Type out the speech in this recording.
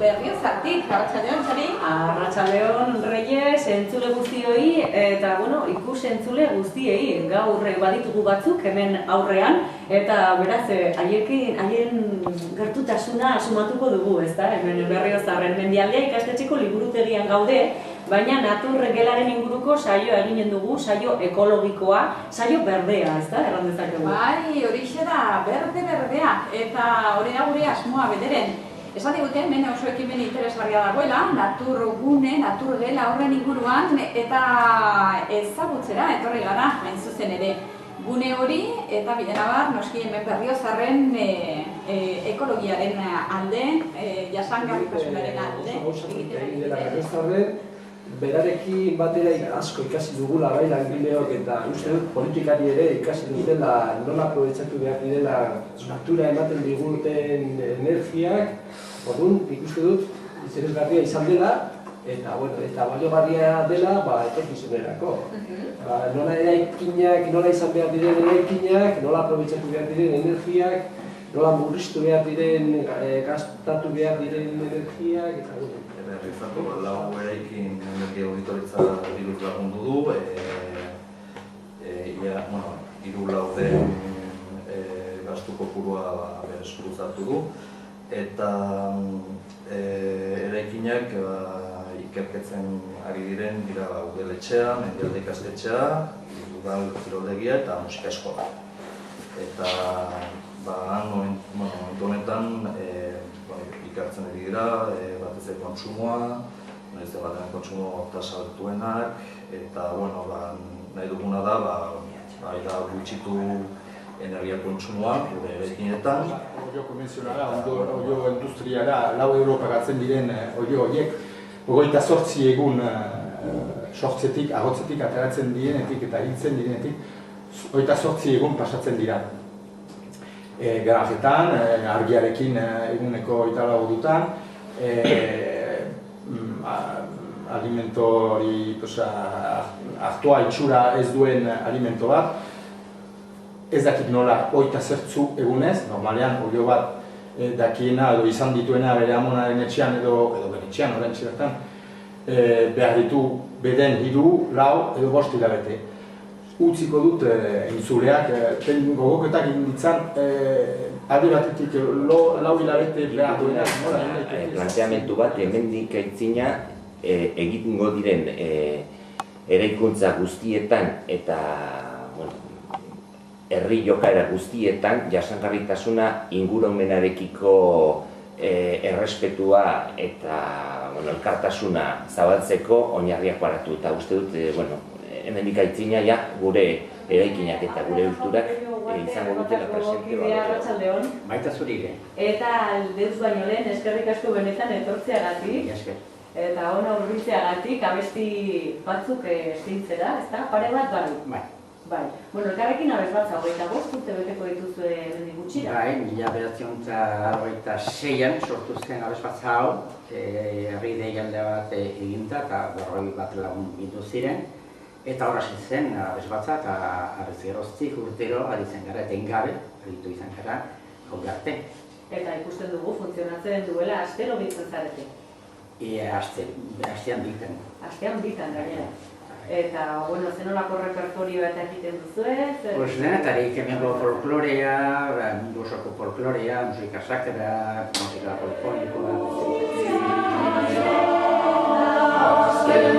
Berriozartik, arratsaldeon Txari. Arratsaldeon Reyes, entzule guztioi eta ikus entzule guztiei. Gaur baditugu batzuk hemen aurrean eta beraz haien gertutasuna sumatuko dugu, ezta? Hemen Berriozarren Mendialdea ikastetxeko liburutegian gaude, baina natur gelaren inguruko saioa eginen dugu, saio ekologikoa, saio berdea, ezta? Erran dezakegu. Bai, horixe da, berdea eta hori da gure asmoa bederen. Esan digute, hemen oso ekimen interesgarria dagoela, naturgune, naturgela horren inguruan eta ezagutzera etorri gara, hain zuzen ere. Gune hori eta bidenabar, noski hemen Berriozarren ekologiaren alde, jasangarritasunaren alde. Berarekin batera asko ikasi dugula bai langileok eta uste dut politikari ere ikasi dutela nola aprobetxatu behar direla natura ematen diguten energiak. Orduan, ikuste dut interesgarria izan dela eta baliogarria dela etorkizunerako. Nola izan behar diren eraikinak, nola aprobetxatu behar diren energiak, nola murriztu behar diren, gastatu behar diren energiak eta Berrizako, lau eraikin energia auditoritza diruz lagundu du, hiru laurden gastu kopurua berreskuruzatu du, eta eraikinak ikerketzen ari diren dira udaletxea, Mendialde ikastetxea, udal kiroldegia eta musika eskola. Eta momentu honetan ikartzen ari dira, batez ere kontsumoa, nahiz baten kontsumo tasa altuenak, eta nahi duguna da gutxitu energia kontsumoa gure eraikinetan. Oio konbentzionala, oio industriara, €4 pagatzen diren oio horiek, 28 egun sortzetik, agotzetik ateratzen direnetik eta hiltzen direnetik, 28 egun pasatzen dira. Garajetan, argiarekin eguneko 24 ordutan, alimento hori hartua itxura ez duen alimento bat, ez dakit nola 28 egunez, normalean olio bat dakiena edo izan dituena bere amonaren etxean edo bere etxean, orain txertan, behar ditu beden 3, 4 edo 5 hilabete. Utziko dut entzuleak, gogoketak egin ditzan, alde batetik 4 hilabete behar duena. Planteamendu bat, hemendik aitzina egingo diren eraikuntza guztietan eta herri jokaera guztietan jasangarritasuna ingurumenarekiko errespetua eta elkartasuna zabaltzeko oinarriak paratu. Eta uste dut, hemendik aitzina gure eraikinak eta gure ulturak izango dutela presente Arratsaldeon. Baita zurire. Eta deuz baino lehen, eskerrik asko benetan etortzeagatik. Eta ona hurbiltzeagatik abesti batzuk eskaintzera, ezta? Pare bat baru. Bai. Elkarrekin abesti bat 25 urte beteko dituzue hemendik gutxira. Bai, 1986an sortu zen abesti bat hau, herri deialdi bat eginda eta 40 bat lagun bildu ziren. Eta horra zen abesti batza eta arrez geroztik urtero aditzen gara etengabe, aritu izan gara, hau arte. Eta ikusten dugu funtzionatzen duela astero biltzen zarete. Astean bitan. Astean bitan gainera. Eta, zenolako repertorioa eta egiten duzue? Denetarik, hemengo folklorea, mundu osoko folklorea, musika sakra, musika folklorikoa. Azken